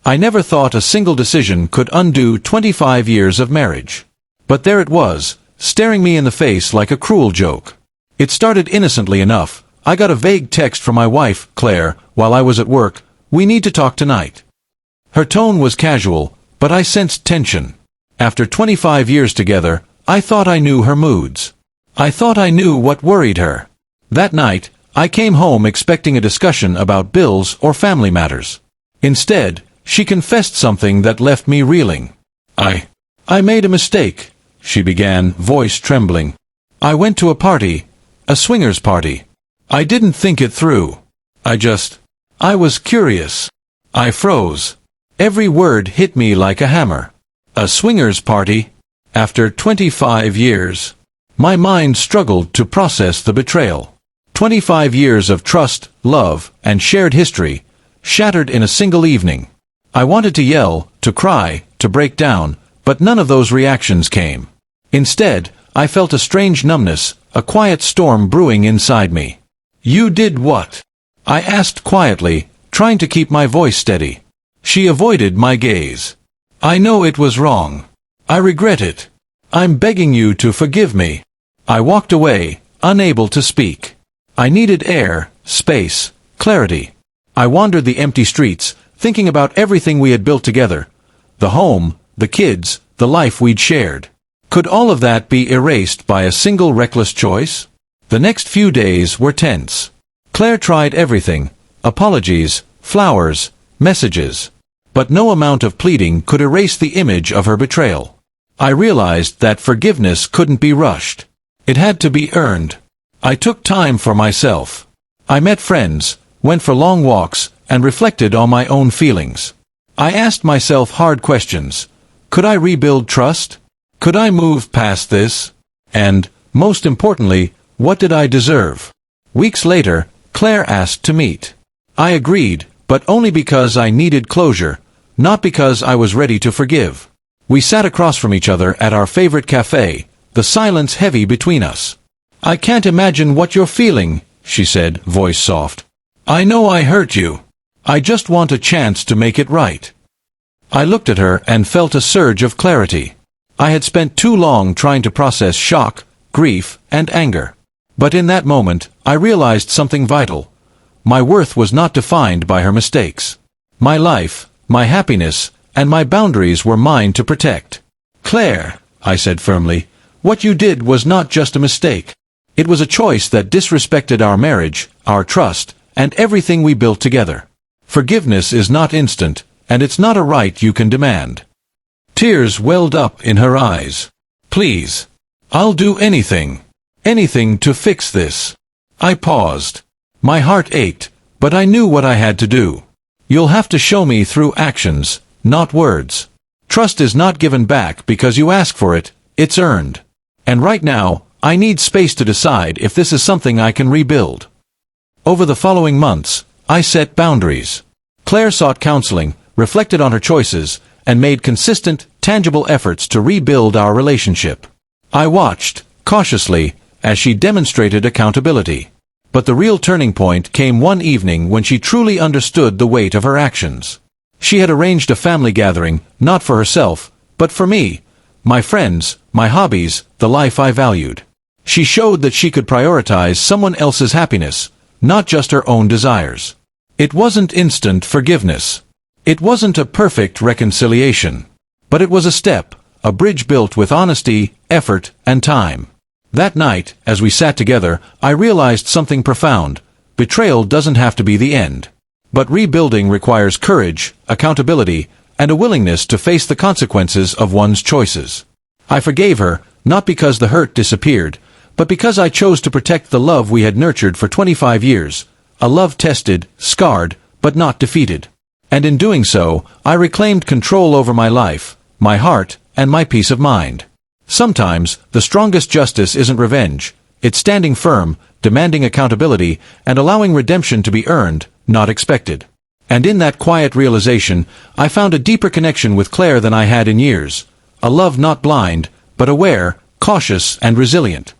I never thought a single decision could undo 25 years of marriage. But there it was, staring me in the face like a cruel joke. It started innocently enough. I got a vague text from my wife, Claire, while I was at work. "We need to talk tonight." Her tone was casual, but I sensed tension. After 25 years together, I thought I knew her moods. I thought I knew what worried her. That night, I came home expecting a discussion about bills or family matters. Instead, she confessed something that left me reeling. I made a mistake," she began, voice trembling. "I went to a party, a swingers party. I didn't think it through. I was curious." I froze. Every word hit me like a hammer. A swingers party? After 25 years? My mind struggled to process the betrayal. 25 years of trust, love, and shared history, shattered in a single evening. I wanted to yell, to cry, to break down, but none of those reactions came. Instead, I felt a strange numbness, a quiet storm brewing inside me. "You did what?" I asked quietly, trying to keep my voice steady. She avoided my gaze. "I know it was wrong. I regret it. I'm begging you to forgive me." I walked away, unable to speak. I needed air, space, clarity. I wandered the empty streets, thinking about everything we had built together. The home, the kids, the life we'd shared. Could all of that be erased by a single reckless choice? The next few days were tense. Claire tried everything: apologies, flowers, messages. But no amount of pleading could erase the image of her betrayal. I realized that forgiveness couldn't be rushed. It had to be earned. I took time for myself. I met friends, went for long walks, and reflected on my own feelings. I asked myself hard questions. Could I rebuild trust? Could I move past this? And, most importantly, what did I deserve? Weeks later, Claire asked to meet. I agreed, but only because I needed closure, not because I was ready to forgive. We sat across from each other at our favorite cafe, the silence heavy between us. "I can't imagine what you're feeling," she said, voice soft. "I know I hurt you. I just want a chance to make it right." I looked at her and felt a surge of clarity. I had spent too long trying to process shock, grief, and anger. But in that moment, I realized something vital. My worth was not defined by her mistakes. My life, my happiness, and my boundaries were mine to protect. "Claire," I said firmly, "what you did was not just a mistake. It was a choice that disrespected our marriage, our trust, and everything we built together. Forgiveness is not instant, and it's not a right you can demand." Tears welled up in her eyes. "Please. I'll do anything. Anything to fix this." I paused. My heart ached, but I knew what I had to do. "You'll have to show me through actions, not words. Trust is not given back because you ask for it, it's earned. And right now, I need space to decide if this is something I can rebuild." Over the following months, I set boundaries. Claire sought counseling, reflected on her choices, and made consistent, tangible efforts to rebuild our relationship. I watched, cautiously, as she demonstrated accountability. But the real turning point came one evening when she truly understood the weight of her actions. She had arranged a family gathering, not for herself, but for me, my friends, my hobbies, the life I valued. She showed that she could prioritize someone else's happiness, not just her own desires. It wasn't instant forgiveness. It wasn't a perfect reconciliation. But it was a step, a bridge built with honesty, effort, and time. That night, as we sat together, I realized something profound. Betrayal doesn't have to be the end. But rebuilding requires courage, accountability, and a willingness to face the consequences of one's choices. I forgave her, not because the hurt disappeared, but because I chose to protect the love we had nurtured for 25 years, a love tested, scarred, but not defeated. And in doing so, I reclaimed control over my life, my heart, and my peace of mind. Sometimes, the strongest justice isn't revenge. It's standing firm, demanding accountability, and allowing redemption to be earned, not expected. And in that quiet realization, I found a deeper connection with Claire than I had in years. A love not blind, but aware, cautious, and resilient.